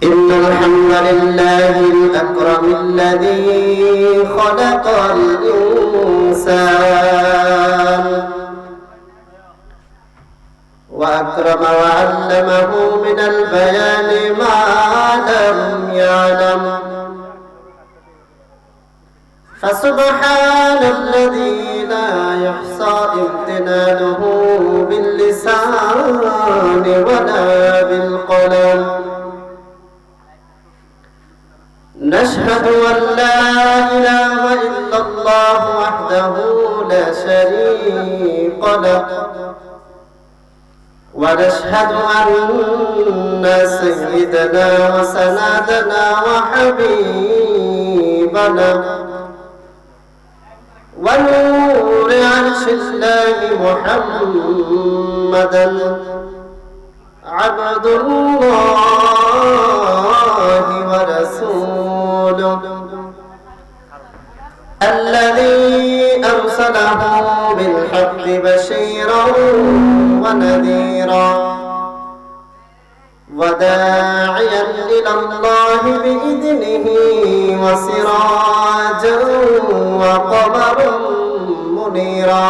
إن الحمد لله الأكرم الذي خلق الإنسان وأكرم وعلمه من البيان ما لم يعلم فسبحان الذي لا يحصى امتنانه باللسان ولا بالقلم نشهد أن لا إله إلا الله وحده لا شريك له ونشهد أن سيدنا وسندنا وحبيبنا ونور عرش الله محمدا عبد الله ورسوله الذي أرسله بالحق بشيرا ونذيرا وداعيا إلى الله بإذنه وسراجا وقمرا منيرا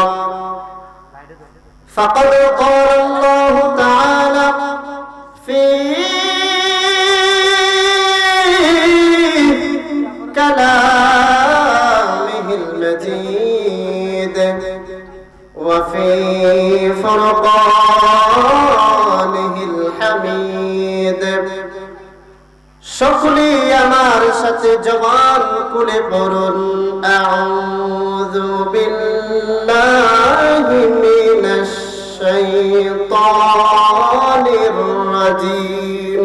فقد قال الله تعالى في كلامه المجيد وفي فرقانه الحميد সকলেই আমার সাথে জবান খুলে পড়ুন আউযু বিল্লাহি মিনাশ শাইতানির রাজীম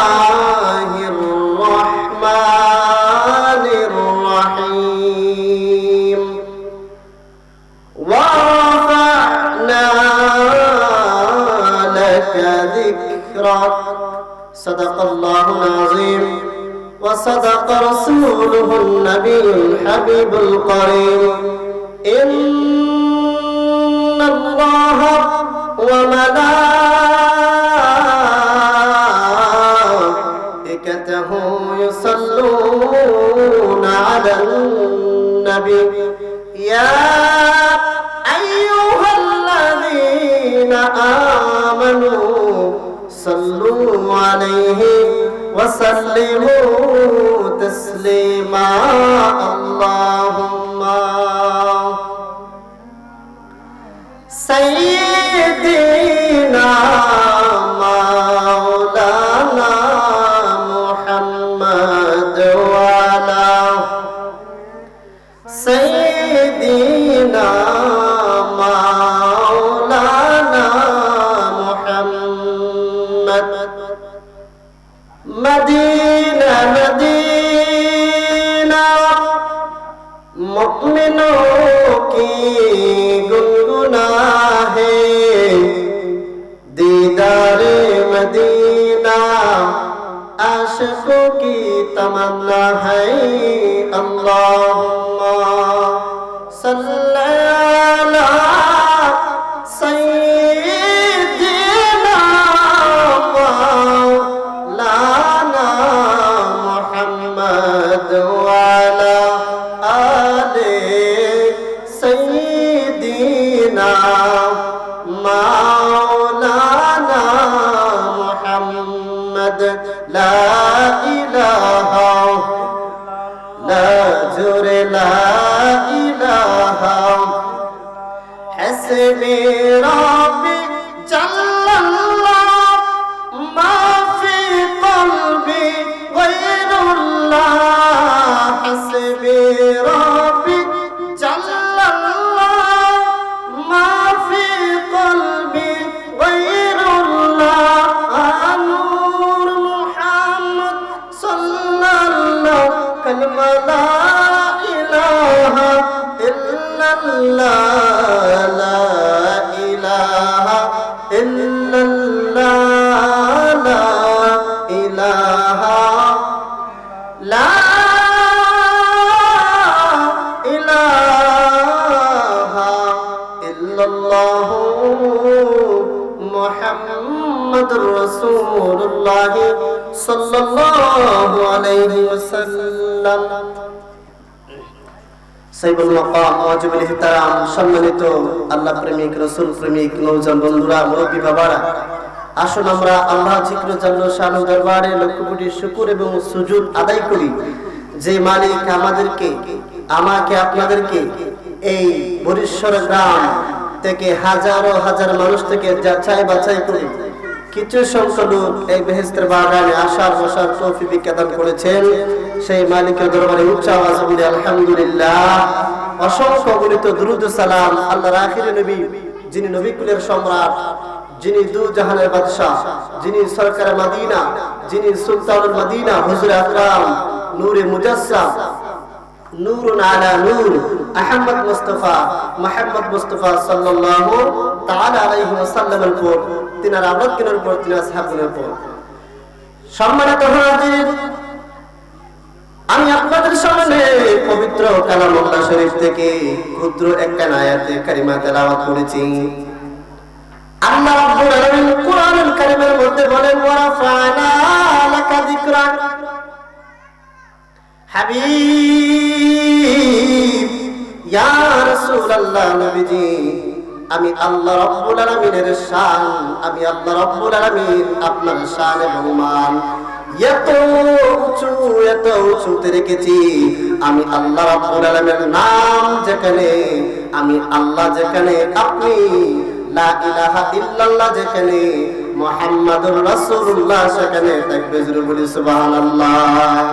বিসমিল্লাহির রহমানির রহিম ওয়া রাফা'না লাকা যিকরাক সাদাকাল্লাহুল আযীম ওয়া সাদাকা রাসূলুহুন নাবিয়্যুল হাবিবুল কারীম ইন্নাল্লাহা ওয়া ملائكته يصلون على النبي يا أيها الذين آمنوا صلوا عليه وسلموا تسليما اللهم سيدنا مولانا محمد وعلى سيدنا مولانا محمد مدينة مدينة मुमिनों की गुनगुना है दीदारे मदीना आशिकों की तमन्ना है अल्लाहुम्मा सल्ली अला सय्यिदिना मौलाना मुहम्मद वाला سيدنا مولانا محمد لا إله لا جر لا إله حسبي ربي جل الله ما في قلبي غير الله حسبي ربي جل الله ما في قلبي غير الله نور محمد صلى الله كلمة لا إله إلا الله لا إله إلا الله لا إله لا إله إلا الله মুহাম্মাদুর রাসূলুল্লাহ সাল্লাল্লাহু আলাইহি ওয়াসাল্লাম। সাইবুল মাকাম ওয়াজিবুল ইহতারাম, সম্মানিত আল্লাহ প্রেমিক, রাসূল প্রেমিক নওজোয়ান বন্ধুরা, মুরব্বী বাবারা, আসুন আমরা আল্লাহ জিক্র জাল্ল শানু দরবারে লক্ষ কোটি শুকর এবং সুজুদ আদায় করি। যে মালিক আমাকে আপনাদেরকে এই বরিশ্বর গ্রাম থেকে হাজারো হাজার মানুষ থেকে যাচাই বাছাই করে কিছু সংখ্যক লোক এই বেহেশতের বাগানে আসার বসার তৌফিক প্রদান করেছেন, সেই মালিকের দরবারে উচ্চ আওয়াজে বলি আলহামদুলিল্লাহ। অসংখ্য গণিত দুরূদ সালাম আল্লাহর আখিরি নবী, যিনি নবী কুলের সম্রাট, যিনি দু জাহানের বাদশা, যিনি সরকার মদিনা, যিনি সুলতানুল মদিনা, হুজুর আকরাম নূরে মুজাসসাম, নূরুন আলা নূর, আহমদ মুস্তাফা মুহাম্মদ মুস্তাফা সাল্লাল্লাহু তাআলা আলাইহি ওয়াসাল্লামের উপর, তিনার আমলকিনের উপর, তিনার সাহাবাদের উপর। সম্মানিত হাজির, আমি আপনাদের সামনে পবিত্র কালামুল্লাহ শরীফ থেকে ক্ষুদ্র একটা আয়াতে কারিমা তেলাওয়াত করেছি। আল্লাহ রাব্বুল আলামিন কোরআনুল কারীমের মধ্যে বলেন, ওয়া রাফা'না লাকা যিকরাক। হাবিব ইয়া রাসূলুল্লাহ, নবীজি, আমি আল্লাহ রাব্বুল আলামিনের শান, আমি আল্লাহ রাব্বুল আলামিন আপনার শান এবং মান এত উঁচুতে রেখেছি। আমি আল্লাহ রাব্বুল আলামিনের নাম যেখানে, আমি আল্লাহ যেখানে, আপনি লা ইলাহা ইল্লাল্লাহ যেখানে, মুহাম্মাদুর রাসূলুল্লাহ সেখানে থাকবে। জোরে বলি সুবহানাল্লাহ।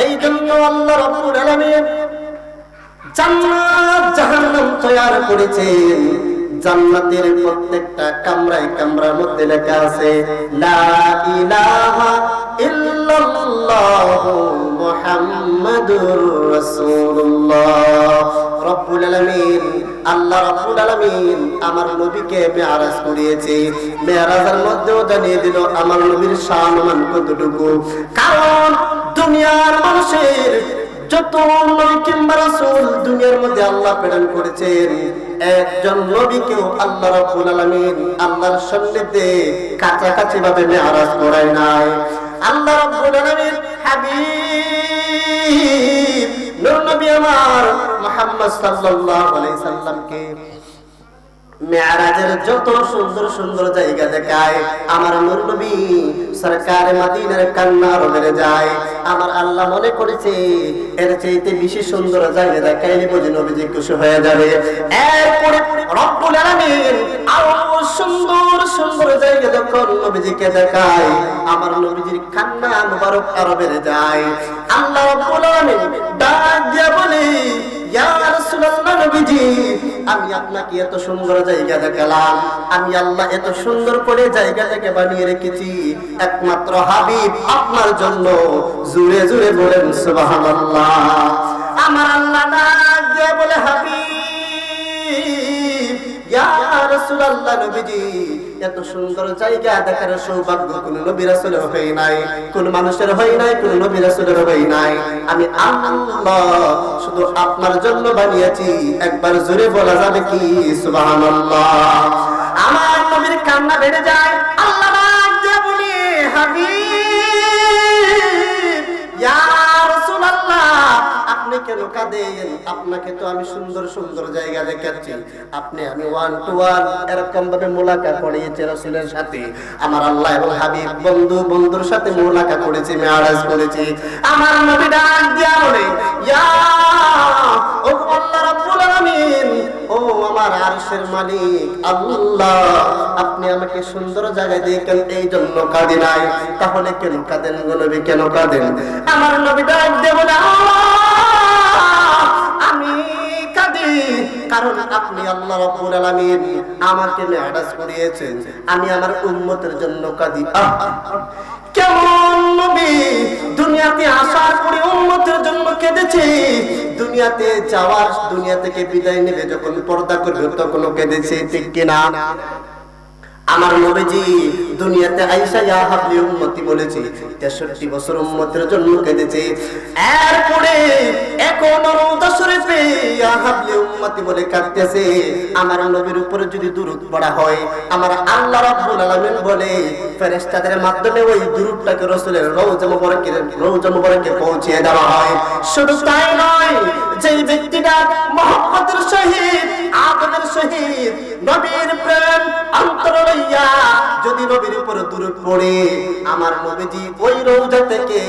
এই জন্য আল্লাহ রাব্বুল আলামিন জান্নাত জাহান্নাম তৈরি করেছেন। জান্নাতের প্রত্যেকটা কামরায় কামরার মধ্যে লেখা আছে লা ইলাহা ইল্লাল্লাহ মুহাম্মাদুর রাসূলুল্লাহ। রব্বুল আলামিন, আল্লাহ রাব্বুল আলামিন আমার নবীকে মেরাজ করিয়েছে। মেরাজের মধ্যেও জানিয়ে দিল আমার নবীর শান মান কতটুকু। কারণ দুনিয়ার মানুষের যত নবী কিংবা রাসূল দুনিয়ার মধ্যে আল্লাহ প্রেরণ করেছেন, একজন নবীকেও আল্লাহ রাব্বুল আলামিন আল্লাহর সান্নিধ্যে কাছাকাছি ভাবে মেরাজ করায় নাই। আল্লাহ রাব্বুল আলামিন হাবিব নূর নবী আমার মুহাম্মদ সাল্লাল্লাহু আলাইহি সাল্লামকে মেরাজের যত সুন্দর সুন্দর জায়গা দেখায়, আমার নূর নবী সরকার মদিনার কান্না রবে যায়। আমার আল্লাহ মনে করেছে এর চাইতে বেশি সুন্দর জায়গা দেখাইলে বুঝি নবীজি খুশি হয়ে যাবে। এরপরে রব্বুল আলামিন আরো সুন্দর সুন্দর জায়গা যখন নবীজিকে দেখায়, আমার নবীজির কান্না মুবারক আরো বেড়ে যায়। আল্লাহ রব্বুল আলামিন ডাক দিয়ে বলে, ইয়া রাসূলুল্লাহ, নবীজি, আমি আপনাকে এত সুন্দর জায়গা দেখালাম, আমি আল্লাহ এত সুন্দর করে জায়গাটাকে বানিয়ে রেখেছি একমাত্র হাবিব আপনার জন্য। জুড়ে জুড়ে বলেন সুবহানাল্লাহ। আমার আল্লাহ ডাক দিয়ে বলে, হাবিব ইয়া রাসূলুল্লাহ, নবীজি, এত সুন্দর জায়গা দেখার সৌভাগ্য কোন নবী রাসূলের হয় নাই, কোন মানুষের হয় নাই, কোন নবী রাসূলের হয় নাই। আমি আল্লাহ শুধু আপনার জন্য বানিয়েছি। একবার জোরে বলা যাবে কি সুবহানাল্লাহ। আমার নবীর কান্না বেড়ে যায়। আল্লাহ ডাক দিয়ে বলে, হাবিব ইয়া রাসূলুল্লাহ, আপনি কেন কাঁদেন? আপনাকে তো আমি সুন্দর সুন্দর জায়গা দেখাচ্ছি। আপনি আমি ওয়ান টু ওয়ান এরকম ভাবে মুলাকাত করিয়েছি রাসূলের সাথে। আমার আল্লাহ এবং হাবিব বন্ধুর সাথে মুলাকাত করেছি, মেরাজ করেছি। আমার নবী ডাক দিয়া বলে, ইয়া ও আল্লাহ রাব্বুল আলামিন, ও আমার আরশের মালিক আল্লাহ, আপনি আমাকে সুন্দর জায়গায় দেখেন, এই জন্য কাঁদি নাই। তাহলে কেন কাঁদেন গো নবী, কেন কাঁদেন? আমার নবী ডাক দিয়ে বলে, আমি কাঁদি কারণ আপনি আল্লাহ রাব্বুল আলামিন আমাকে মেরাজ করিয়েছেন, আমি আমার উম্মতের জন্য কাঁদি। কেমন নবী দুনিয়াতে আসার পরে উম্মতের জন্য কেঁদেছে, দুনিয়াতে যাওয়ার, দুনিয়া থেকে বিদায় নেবে যখন পর্দা করবে তখনও কেঁদেছে, ঠিক কিনা? আমার নবীজি দুনিয়াতে আয়েশা ইয়া হাবলি উম্মতি বলেছে 63 বছর উম্মতের জন্য কেঁদেছে। এরপরে এখনো রওজা শরীফে ইয়া হাবলি উম্মতি বলে কাঁদতেছে। আমার নবীর উপরে যদি দুরূদ পড়া হয়, আমার আল্লাহ রাব্বুল আলামিন বলে ফেরেশতাদের মাধ্যমে ওই দুরূদটাকে রাসূলের রওজা মুবারকে পৌঁছে দেওয়া হয়। শুধু তাই নয়, যেই ব্যক্তিটা মুহাম্মদের সহিত আদমের সহিত নবীর প্রেম অন্তর লইয়া যদি নবীর উপর দুরূদ পড়ে, আমার নবীজি ওই রওজা থেকে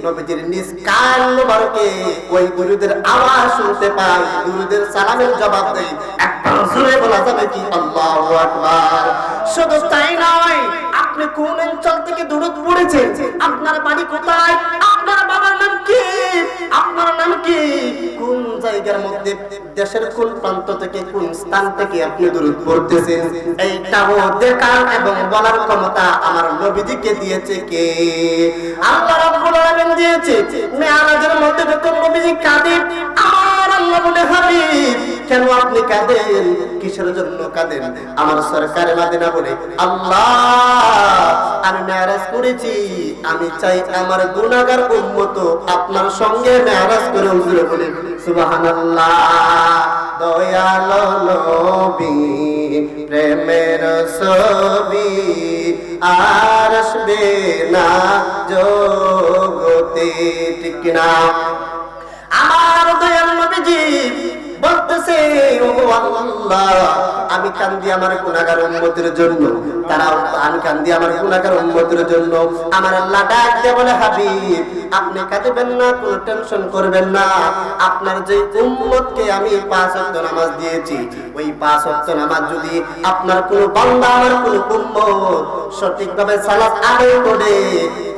নবীজির নিজ কান মোবারকে ওই দুরূদের আওয়াজ শুনতে পায়, দুরূদের সালামের জবাব দেয়। একবার জোরে বলা যাবে কি আল্লাহু আকবার। শুধু তাই নয়, আপনি কোন অঞ্চল থেকে দুরূদ পড়েছেন, আপনার বাড়ি কোথায়, আপনার বাবার নাম কি, আপনার নাম কি, কোন জায়গার মধ্যে দেশের কোন প্রান্ত থেকে কোন স্থান থেকে আপনি দুরূদ পড়তেছেন, এইটাও দেখার এবং বলার ক্ষমতা আমার নবীজিকে দিয়েছে কে? আল্লাহ রাব্বুল আলামিন দিয়েছে। মেরাজের মধ্যে যখন নবীজি কাঁদেন, আমার আল্লাহ বলে হাবিব কেন আপনি কাঁদেন, কিসের জন্য কাঁদেন? আমার সরকারে মদিনা বলে আল্লাহ আমি মেরাজ করেছি, আমি চাই আমার গুনাহগার উম্মত আপনার সঙ্গে মেরাজ করে হুজুর বলে সুবহানাল্লাহ। দয়াল নবী প্রেমের ছবি আর আসবে না জগতে, ঠিক না? আমার দয়াল নবীজি বলতেছে ও আল্লাহ আমি কান্দি আমার গুনাহগার উম্মতের জন্য, তারাও আমি কান্দি আমার গুনাহগার উম্মতের জন্য। আমার আল্লাহ ডাক দিয়ে বলে হাবিব আপনি কাঁদবেন না, কোনো টেনশন করবেন না, আপনার যে উম্মতকে আমি 5 ওয়াক্ত নামাজ দিয়েছি, ওই 5 ওয়াক্ত নামাজ যদি আপনার কোন বান্দা আমার কোন উম্মত সঠিকভাবে সালাত আদায় করে,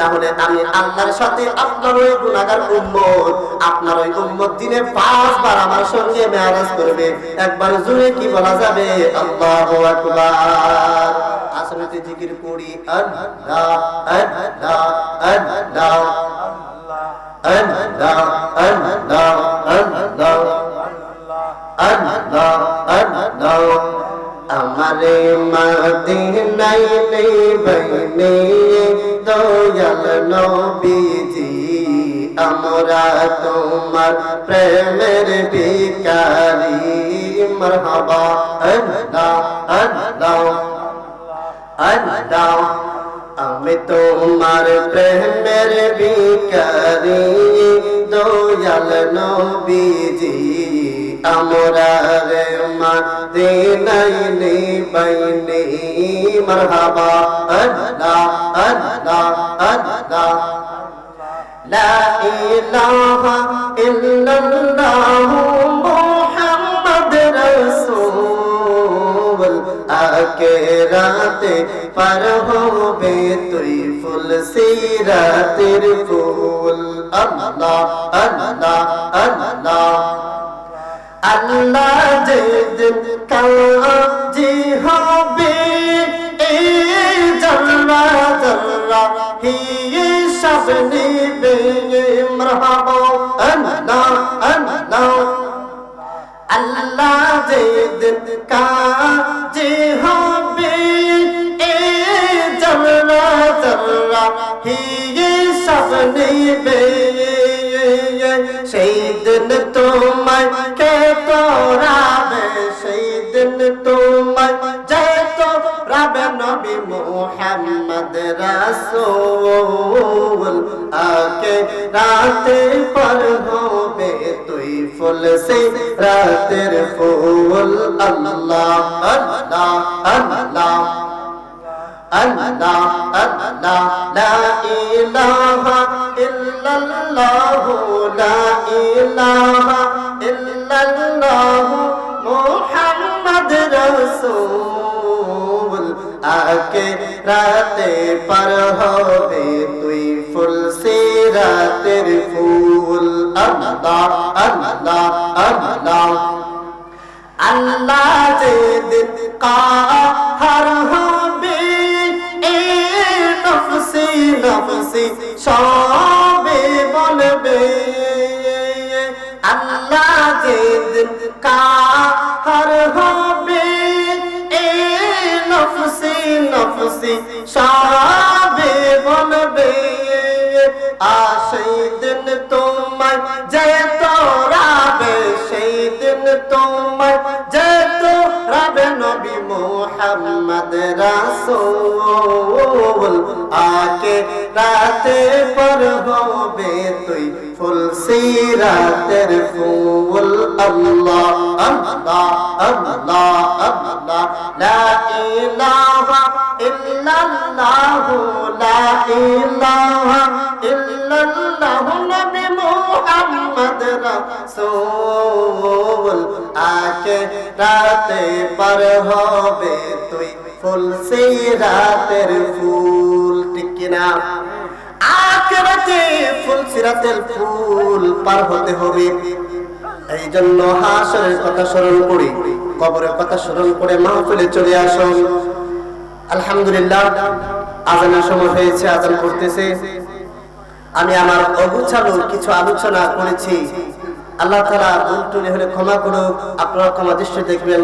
তাহলে আমি আল্লাহর সাথে আপনার ওই গুনাহগার উম্মত, আপনার ওই উম্মত দিনে 5 বার আমার সঙ্গে মেরাজ করবে। একবার জোরে কি বলা যাবে আল্লাহু আকবার। আসলে জিকির করি আল্লাহ আল্লাহ আল্লাহ আল্লাহ আল্লাহ আল্লাহ আল্লাহ আল্লাহ। আমারে মদিনায় নেইবাইনে দয়াল নবীজি, আমরা তোমার প্রেমের ভিখারি, মারহাবা আল্লাহ আল্লাহ আল্লাহ। আমি তোমার প্রেমের ভিখারি দয়াল নবীজি, আমরা রে মদিনায় নেইবাইনে, মারহাবা আল্লাহ আল্লাহ আল্লাহ। লা ইলাহা ইল্লাল্লাহ মুহাম্মদ রাসূল, আখিরাতে পার হবে তুই ফুল সিরাতের ফুল। আল্লাহ আল্লাহ আল্লাহ আল্লাহ যেদিন কাজী হবে, এই জাররা জাররা হিসাব নিবে, মারহাবা আল্লাহ আল্লাহ। আল্লাহ যেদিন কাজী হবে, এই জাররা জাররা হিসাব নিবে, সেই দিন তোমায় কে তোরাবে, সেই দিন তোমায় যে তোরাবে নবী মুহাম্মদ রাসূল, আখিরাতে পার হবে তুই ফুল সিরাতের ফুল। আল্লাহ আল্লাহ আল্লাহ আল্লাহ আল্লাহ। লা ইলাহা ইল্লাল্লাহ লা ইলাহা ইল্লাল্লাহ মুহাম্মদ রাসূল, আখিরাতে পার হবে তুই ফুল সিরাতের ফুল। আল্লাহ আল্লাহ আল্লাহ আল্লাহ যেদিন কাহার হবে, নফসি নফসি সবে বলবে, আল্লাহ যেদিন কাহার হবে, নফসি খুশি সবে বলবে সেই দিন তোমায় যে তোরাবে সেই দিন তোমায় যে তোরাবে নবী মুহাম্মদ রাসূল আকে রাতে পর হবে তুই ফুল সিরাতের ফুল আল্লাহ আল্লাহ আল্লাহ আল্লাহ লা ইলাহা ইল্লাল্লাহ লা ইলাহা ইল্লাল্লাহ নবী মুহাম্মদ রাসূল আকে রাতে পার হবে তুই ফুল সিরাতের ফুল ঠিক কিনা আখিরাতে ফুল সিরাতের ফুল পার হতে হবে এই জন্য হাসরের কথা স্মরণ করি কবরের কথা স্মরণ করে মাহফিলে চলে আসুন আলহামদুলিল্লাহ আজানের সময় হয়েছে আজান করতেছে আমি আমার অগুছালো কিছু আলোচনা করেছি আল্লাহ তাআলা ভুল ত্রুটি হলে ক্ষমা করুক আপনারা ক্ষমা দৃষ্টি দেখবেন